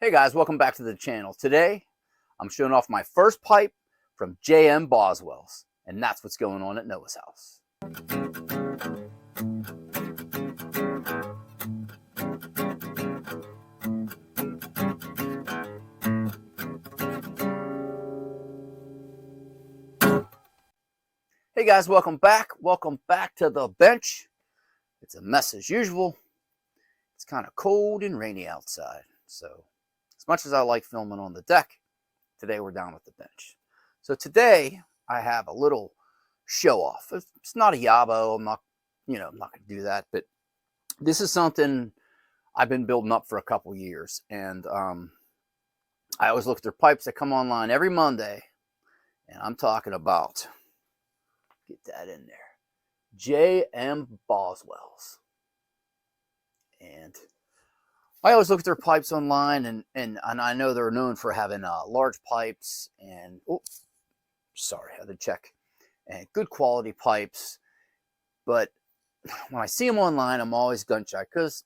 Hey guys, welcome back to the channel. Today, I'm showing off my first pipe from Boswells, and that's what's going on at Noah's house. Hey guys, welcome back. Welcome back to the bench. It's a mess as usual. It's kind of cold and rainy outside, so as much as I like filming on the deck, today we're down at the bench. So today I have a little show off. It's not a yabo. I'm not going to do that, but this is something I've been building up for a couple years, and I always look at their pipes that come online every Monday, and I'm talking about, get that in there, Boswells. And I always look at their pipes online, and I know they're known for having large pipes and, I had to check, and good quality pipes. But when I see them online, I'm always gun shy because,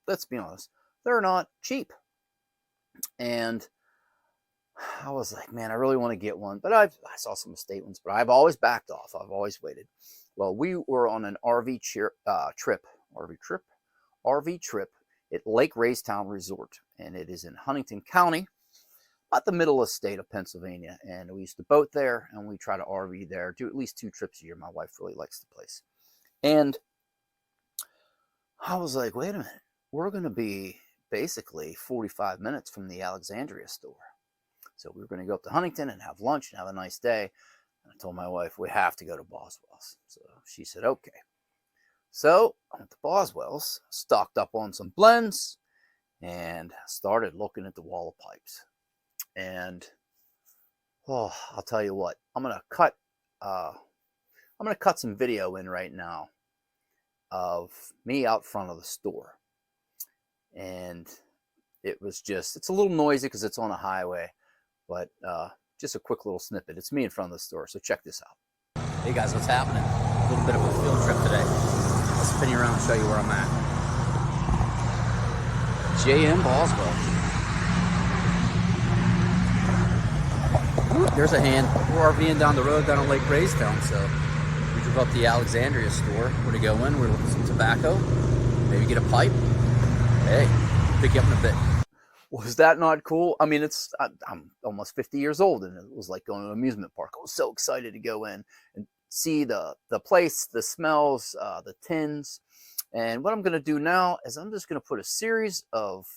let's be honest, they're not cheap. And I was like, man, I really want to get one. But I saw some estate ones, but I've always backed off. I've always waited. Well, we were on an RV trip at Lake Raystown Resort, and it is in Huntington County, about the middle of the state of Pennsylvania. And we used to boat there, and we try to RV there, do at least 2 trips a year. My wife really likes the place. And I was like, wait a minute, we're going to be basically 45 minutes from the Alexandria store. So we were going to go up to Huntington and have lunch and have a nice day. And I told my wife, we have to go to Boswell's. So she said, okay. So I went to Boswell's, stocked up on some blends, and started looking at the wall of pipes. And I'll tell you what, I'm gonna cut some video in right now of me out front of the store. And it's a little noisy because it's on a highway, but just a quick little snippet. It's me in front of the store, so check this out. Hey guys, what's happening? A little bit of a field trip today. I'll spin you around and show you where I'm at. Boswell. Ooh, there's a hand. We're RVing down the road down on Lake Raystown, so we drove up the Alexandria store. We're gonna go in, we're looking for some tobacco, maybe get a pipe. Hey, pick you up in a bit. Was that not cool? I mean, I'm almost 50 years old, and it was like going to an amusement park. I was so excited to go in and see the place, the smells, the tins. And what I'm going to do now is I'm just going to put a series of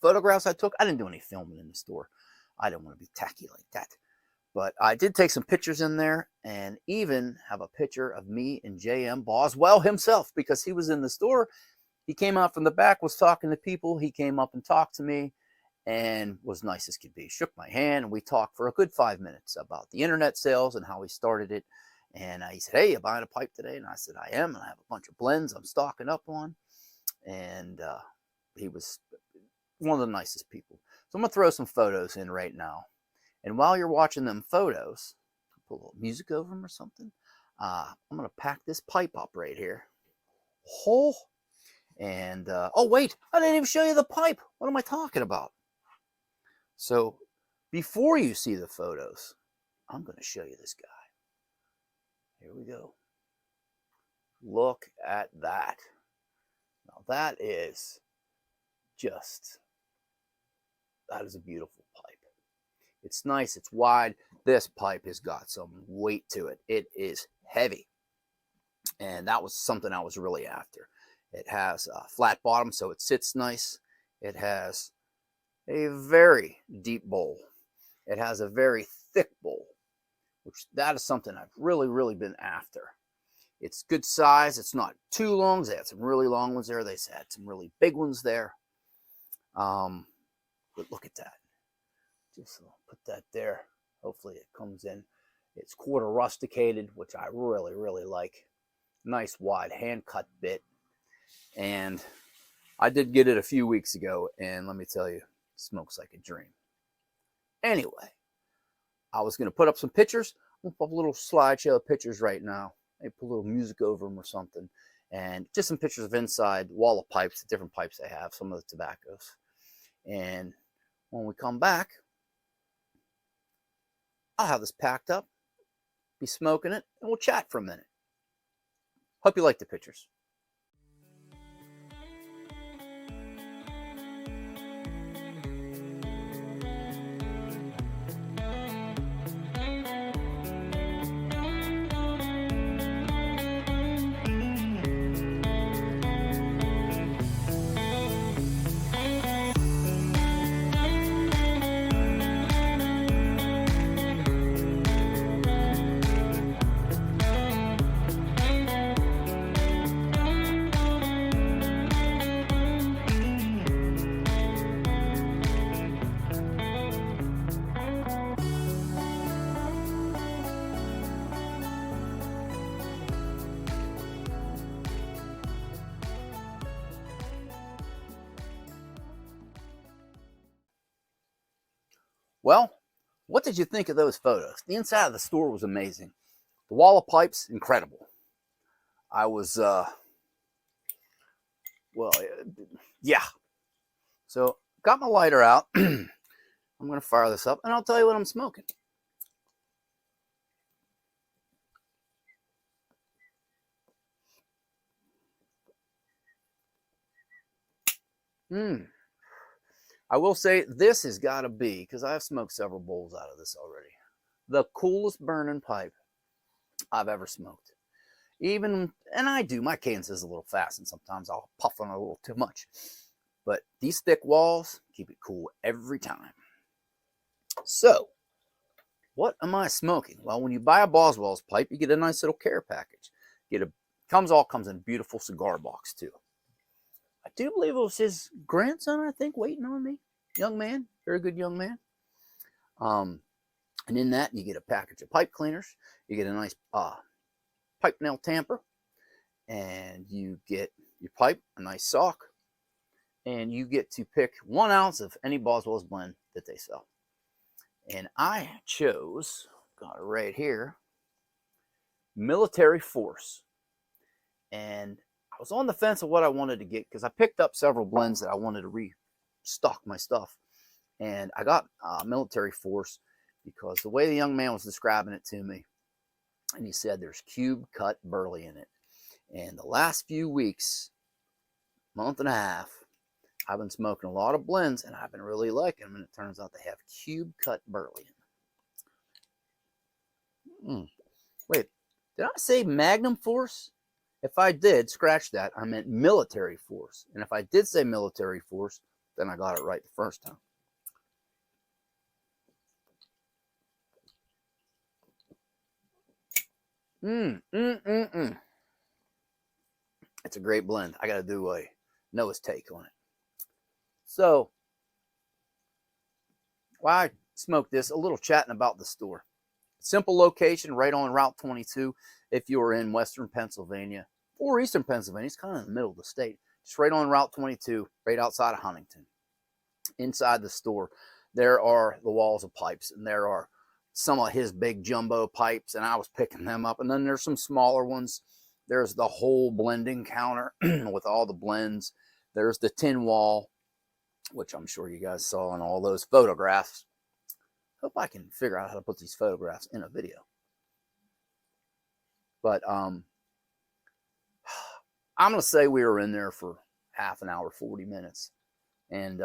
photographs I took. I didn't do any filming in the store. I didn't want to be tacky like that. But I did take some pictures in there, and even have a picture of me and Boswell himself, because he was in the store. He came out from the back, was talking to people. He came up and talked to me and was nice as could be. Shook my hand, and we talked for a good 5 minutes about the internet sales and how he started it. And he said, hey, you buying a pipe today? And I said, I am. And I have a bunch of blends I'm stocking up on. And he was one of the nicest people. So I'm going to throw some photos in right now. And while you're watching them photos, put a little music over them or something. I'm going to pack this pipe up right here. And, oh, wait, I didn't even show you the pipe. What am I talking about? So before you see the photos, I'm going to show you this guy. Here we go. Look at that. Now that is a beautiful pipe. It's nice, it's wide. This pipe has got some weight to it. It is heavy. And that was something I was really after. It has a flat bottom, so it sits nice. It has a very deep bowl. It has a very thick bowl, which that is something I've really, really been after. It's good size. It's not too long. They had some really long ones there. They had some really big ones there. But look at that. Just put that there. Hopefully it comes in. It's quarter rusticated, which I really, really like. Nice wide hand cut bit. And I did get it a few weeks ago, and let me tell you, it smokes like a dream. Anyway, I was going to put up some pictures. I'm going to put a little slideshow of pictures right now. Maybe put a little music over them or something. And just some pictures of inside wall of pipes, the different pipes they have, some of the tobaccos. And when we come back, I'll have this packed up, be smoking it, and we'll chat for a minute. Hope you like the pictures. Well, what did you think of those photos? The inside of the store was amazing. The wall of pipes, incredible. I was, yeah. So, got my lighter out. I'm going to fire this up, and I'll tell you what I'm smoking. I will say this has got to be, because I've smoked several bowls out of this already, the coolest burning pipe I've ever smoked. Even, and I do, my cadence is a little fast, and sometimes I'll puff on it a little too much. But these thick walls keep it cool every time. So, what am I smoking? Well, when you buy a Boswell's pipe, you get a nice little care package. Comes in a beautiful cigar box too. I do believe it was his grandson, I think, waiting on me. Young man, very good young man. And in that, you get a package of pipe cleaners. You get a nice pipe nail tamper. And you get your pipe, a nice sock. And you get to pick 1 ounce of any Boswell's blend that they sell. And I chose, got it right here, Military Force. And I was on the fence of what I wanted to get because I picked up several blends that I wanted to restock my stuff. And I got Military Force because the way the young man was describing it to me, and he said there's cube cut burley in it. And the last few weeks, month and a half, I've been smoking a lot of blends and I've been really liking them. And it turns out they have cube cut burley in them. Wait, did I say Magnum Force? If I did, scratch that. I meant Military Force. And if I did say Military Force, then I got it right the first time. It's a great blend. I got to do a Noah's take on it. So, while I smoked this, a little chatting about the store. Simple location right on Route 22 if you are in Western Pennsylvania or Eastern Pennsylvania. It's kind of in the middle of the state. Just right on Route 22, right outside of Huntington. Inside the store, there are the walls of pipes, and there are some of his big jumbo pipes, and I was picking them up. And then there's some smaller ones. There's the whole blending counter with all the blends. There's the tin wall, which I'm sure you guys saw in all those photographs. Hope I can figure out how to put these photographs in a video. But I'm going to say we were in there for half an hour, 40 minutes. And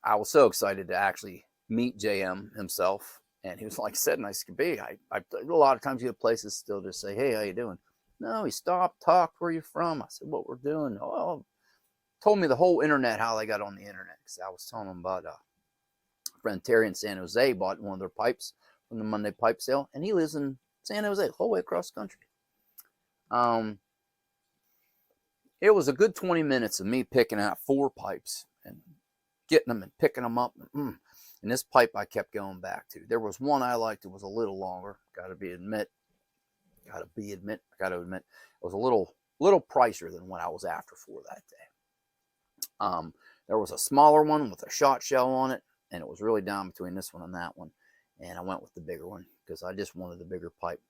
I was so excited to actually meet JM himself. And he was like, said nice to be. A lot of times you have places still just say, hey, how you doing? No, he stopped, talked, where are you from? I said, what we're doing. Oh, told me the whole internet, how they got on the internet. Because I was telling him about friend Terry in San Jose bought one of their pipes from the Monday pipe sale, and he lives in San Jose, the whole way across the country. It was a good 20 minutes of me picking out 4 pipes and getting them and picking them up. And this pipe I kept going back to. There was one I liked. It was a little longer. Got to admit, it was a little pricier than what I was after for that day. There was a smaller one with a shot shell on it, and it was really down between this one and that one. And I went with the bigger one because I just wanted the bigger pipe.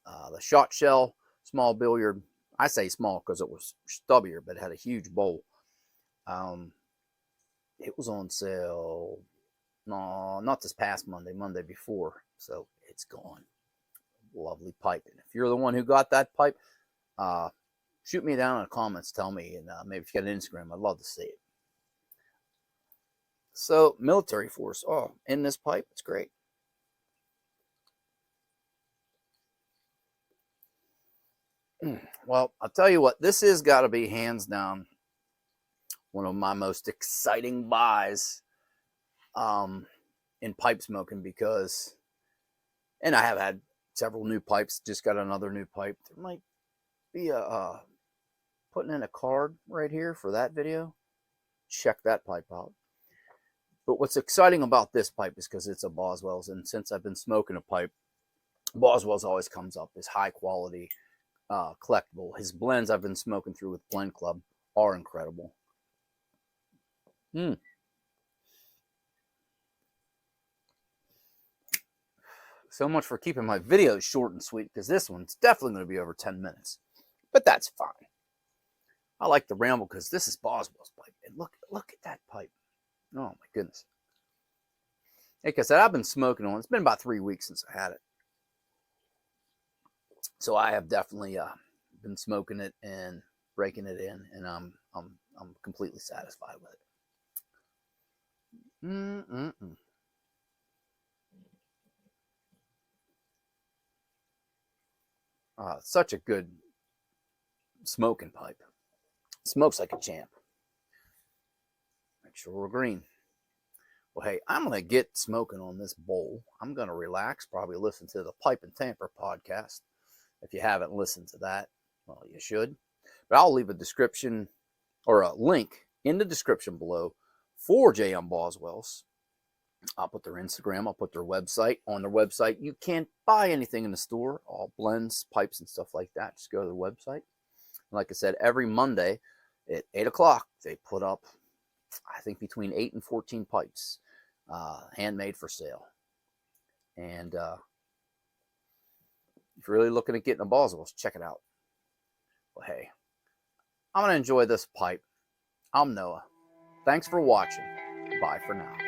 The shot shell, small billiard. I say small because it was stubbier, but it had a huge bowl. it was on sale. No, not this past Monday, Monday before. So it's gone. Lovely pipe. And if you're the one who got that pipe, shoot me down in the comments. Tell me, and maybe if you got an Instagram, I'd love to see it. So military force. Oh, in this pipe, it's great. Well, I'll tell you what, this has got to be hands down one of my most exciting buys in pipe smoking, because, and I have had several new pipes, just got another new pipe. There might be a putting in a card right here for that video. Check that pipe out. But what's exciting about this pipe is because it's a Boswell's, and since I've been smoking a pipe, Boswell's always comes up as high quality, collectible. His blends I've been smoking through with Blend Club are incredible. So much for keeping my videos short and sweet, because this one's definitely going to be over 10 minutes. But that's fine. I like the ramble because this is Boswell's pipe. And look at that pipe. Oh my goodness. Like I said, I've been smoking on it. It's been about 3 weeks since I had it. So I have definitely been smoking it and breaking it in, and I'm completely satisfied with it. Such a good smoking pipe. Smokes like a champ. Make sure we're green. Well, hey, I'm going to get smoking on this bowl. I'm going to relax, probably listen to the Pipe and Tamper podcast. If you haven't listened to that, well, you should. But I'll leave a description or a link in the description below for JM Boswell's. I'll put their Instagram. I'll put their website. On their website, you can't buy anything in the store. All blends, pipes, and stuff like that. Just go to their website. Like I said, every Monday at 8 o'clock, they put up, I think, between 8 and 14 pipes, handmade for sale. And if you're really looking at getting a Boswell's, check it out. Well, hey, I'm going to enjoy this pipe. I'm Noah. Thanks for watching. Bye for now.